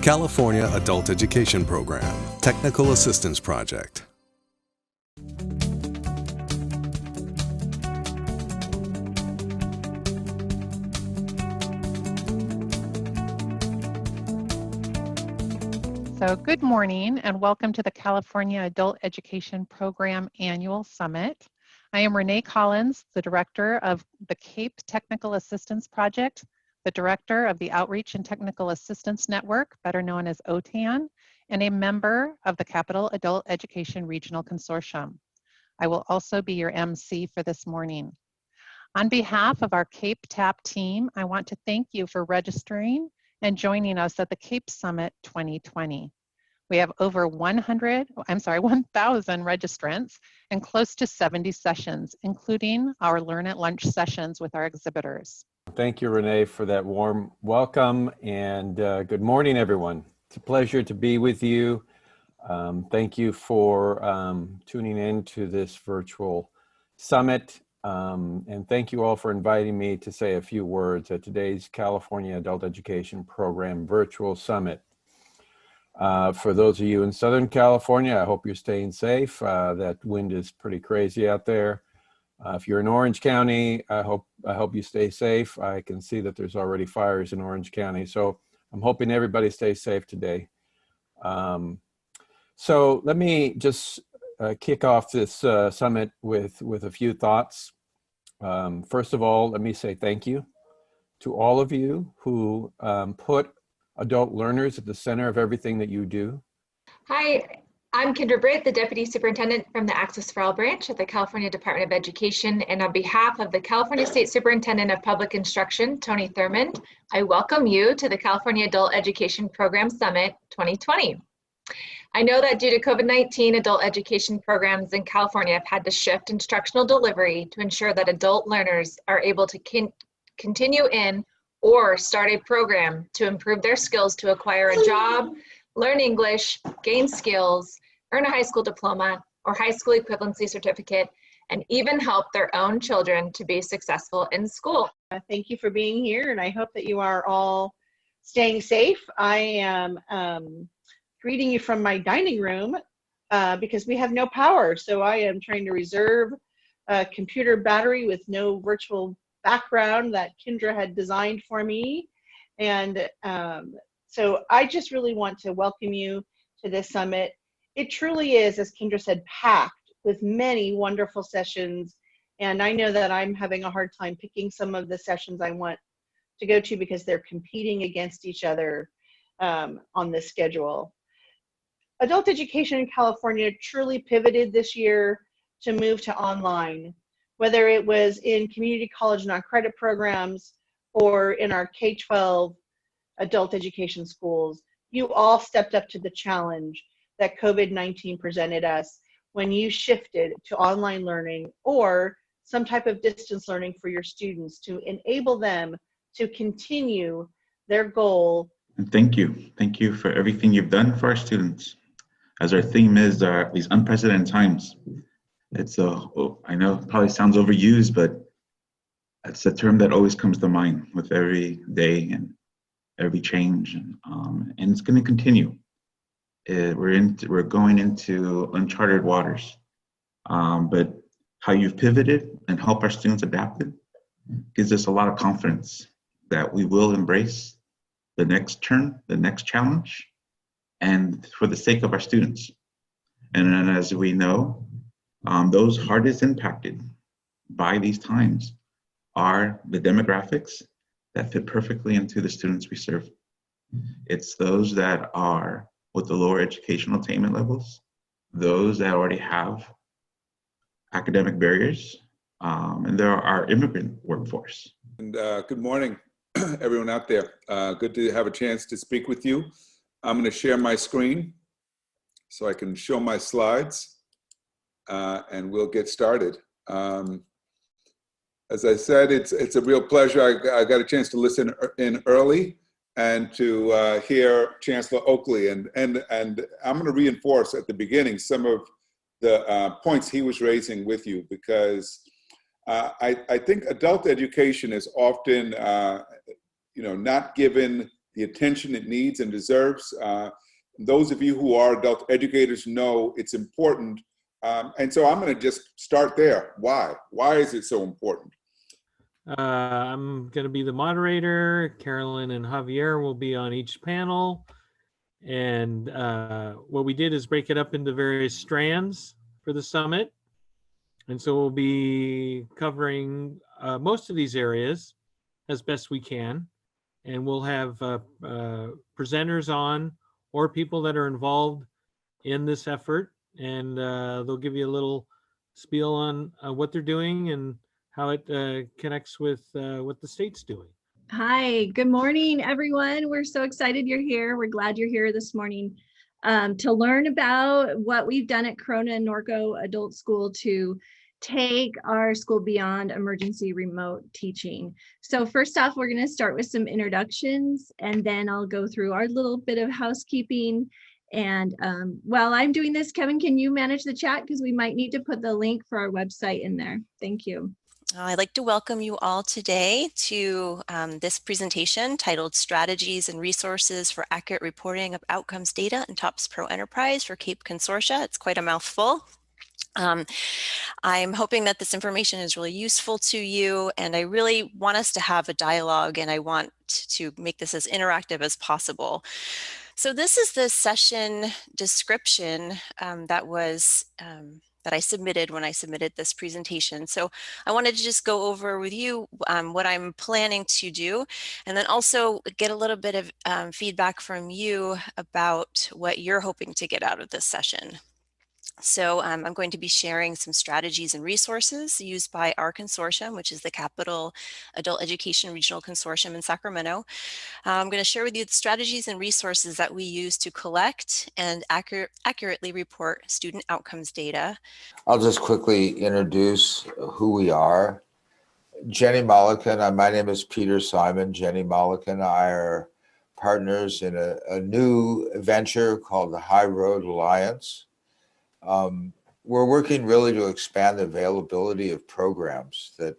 California Adult Education Program, Technical Assistance Project. So good morning and welcome to the California Adult Education Program Annual Summit. I am Renee Collins, the Director of the CAEP Technical Assistance Project, the Director of the Outreach and Technical Assistance Network, better known as OTAN, and a member of the Capital Adult Education Regional Consortium. I will also be your MC for this morning. On behalf of our CAEP TAP team, I want to thank you for registering and joining us at the CAEP Summit 2020. We have over 1,000 registrants and close to 70 sessions, including our Learn at Lunch sessions with our exhibitors. Thank you, Renee, for that warm welcome, and good morning, everyone. It's a pleasure to be with you. Thank you for tuning in to this virtual summit. And thank you all for inviting me to say a few words at today's California Adult Education Program Virtual Summit. For those of you in Southern California, I hope you're staying safe. That wind is pretty crazy out there. If you're in Orange County, I hope you stay safe. I can see that there's already fires in Orange County, so I'm hoping everybody stays safe today. So let me just kick off this summit with a few thoughts. First of all, let me say thank you to all of you who put adult learners at the center of everything that you do. Hi, I'm Kendra Britt, the Deputy Superintendent from the Access for All branch at the California Department of Education. And on behalf of the California State Superintendent of Public Instruction, Tony Thurmond, I welcome you to the California Adult Education Program Summit 2020. I know that due to COVID-19, adult education programs in California have had to shift instructional delivery to ensure that adult learners are able to continue in or start a program to improve their skills to acquire a job, learn English, gain skills, earn a high school diploma or high school equivalency certificate, and even help their own children to be successful in school. Thank you for being here, and I hope that you are all staying safe. I am greeting you from my dining room because we have no power, so I am trying to reserve a computer battery with no virtual background that Kendra had designed for me. And so I just really want to welcome you to this summit. It truly is, as Kendra said, packed with many wonderful sessions. And I know that I'm having a hard time picking some of the sessions I want to go to because they're competing against each other on this schedule. Adult education in California truly pivoted this year to move to online, whether it was in community college non-credit programs or in our K-12 adult education schools. You all stepped up to the challenge that COVID-19 presented us when you shifted to online learning or some type of distance learning for your students to enable them to continue their goal. And thank you. Thank you for everything you've done for our students. As our theme is these unprecedented times. It's I know it probably sounds overused, but it's a term that always comes to mind with every day and every change, and it's going to continue. We're going into uncharted waters, but how you've pivoted and helped our students adapt it gives us a lot of confidence that we will embrace the next turn, the next challenge, and for the sake of our students. And as we know, those hardest impacted by these times are the demographics that fit perfectly into the students we serve. It's those that are with the lower educational attainment levels, those that already have academic barriers, and there are our immigrant workforce. And good morning, everyone out there. Good to have a chance to speak with you. I'm going to share my screen so I can show my slides, and we'll get started. As I said, it's a real pleasure. I got a chance to listen in early and to hear Chancellor Oakley, and I'm going to reinforce at the beginning some of the points he was raising with you, because I think adult education is often not given the attention it needs and deserves. Those of you who are adult educators know it's important. And so I'm going to just start there. Why? Why is it so important? I'm going to be the moderator. Carolyn and Javier will be on each panel. And what we did is break it up into various strands for the summit. And so we'll be covering most of these areas as best we can. And we'll have presenters on or people that are involved in this effort. And they'll give you a little spiel on what they're doing and how it connects with what the state's doing. Hi, good morning, everyone. We're so excited you're here. We're glad you're here this morning to learn about what we've done at Corona and Norco Adult School to take our school beyond emergency remote teaching. So first off, we're going to start with some introductions, and then I'll go through our little bit of housekeeping. And while I'm doing this, Kevin, can you manage the chat? Because we might need to put the link for our website in there. Thank you. I'd like to welcome you all today to this presentation titled Strategies and Resources for Accurate Reporting of Outcomes Data in TOPS Pro Enterprise for CAEP Consortia. It's quite a mouthful. I'm hoping that this information is really useful to you, and I really want us to have a dialogue, and I want to make this as interactive as possible. So this is the session description that I submitted when I submitted this presentation. So I wanted to just go over with you what I'm planning to do, and then also get a little bit of feedback from you about what you're hoping to get out of this session. So I'm going to be sharing some strategies and resources used by our consortium, which is the Capital Adult Education Regional Consortium in Sacramento. I'm going to share with you the strategies and resources that we use to collect and accurately report student outcomes data. I'll just quickly introduce who we are. Jenny Mollican, my name is Peter Simon. Jenny Mollican and I are partners in a new venture called the High Road Alliance. We're working really to expand the availability of programs that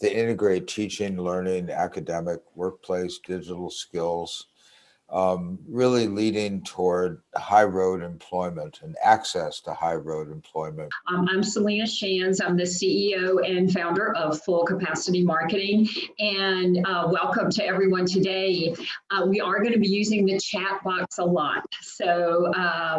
integrate teaching, learning, academic, workplace, digital skills, really leading toward high road employment and access to high road employment. I'm Selena Shands. I'm the CEO and founder of Full Capacity Marketing. And welcome to everyone today. We are going to be using the chat box a lot. So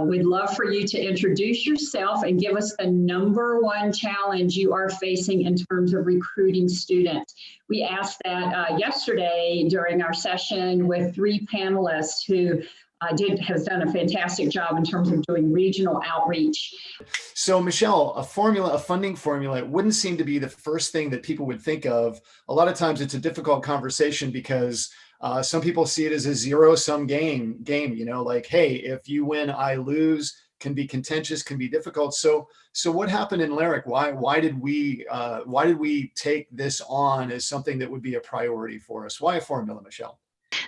we'd love for you to introduce yourself and give us the #1 challenge you are facing in terms of recruiting students. We asked that yesterday during our session with 3 panelists who has done a fantastic job in terms of doing regional outreach. So Michelle, a funding formula, it wouldn't seem to be the first thing that people would think of. A lot of times it's a difficult conversation because some people see it as a zero-sum game, you know, like, hey, if you win, I lose, can be contentious, can be difficult. So what happened in LARIC? Why did we take this on as something that would be a priority for us? Why a formula, Michelle?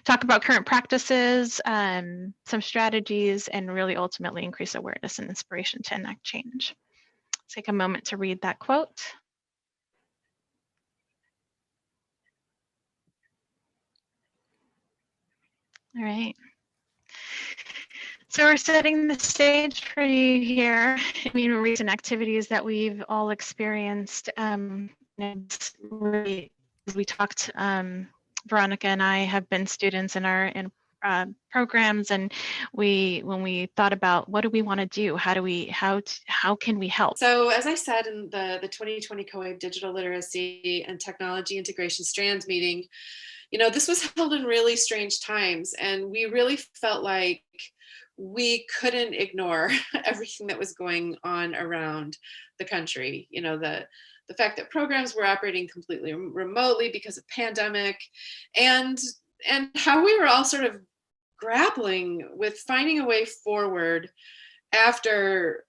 Talk about current practices, some strategies, and really ultimately increase awareness and inspiration to enact change. Take a moment to read that quote. All right. So we're setting the stage for you here. I mean, recent activities that we've all experienced. Really, we talked, Veronica and I have been students in our programs, and when we thought about what do we want to do, how can we help? So as I said in the 2020 CAEP Digital Literacy and Technology Integration Strands meeting, you know, this was held in really strange times, and we really felt like we couldn't ignore everything that was going on around the country. You know, the fact that programs were operating completely remotely because of pandemic, and how we were all sort of grappling with finding a way forward after,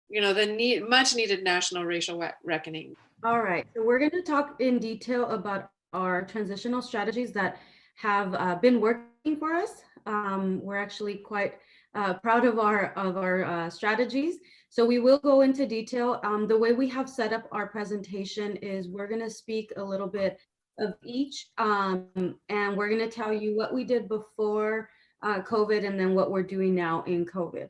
you know, the much needed national racial reckoning. All right, so we're going to talk in detail about our transitional strategies that have been working for us. We're actually quite proud of our strategies. So we will go into detail. The way we have set up our presentation is we're going to speak a little bit of each. And we're going to tell you what we did before COVID and then what we're doing now in COVID.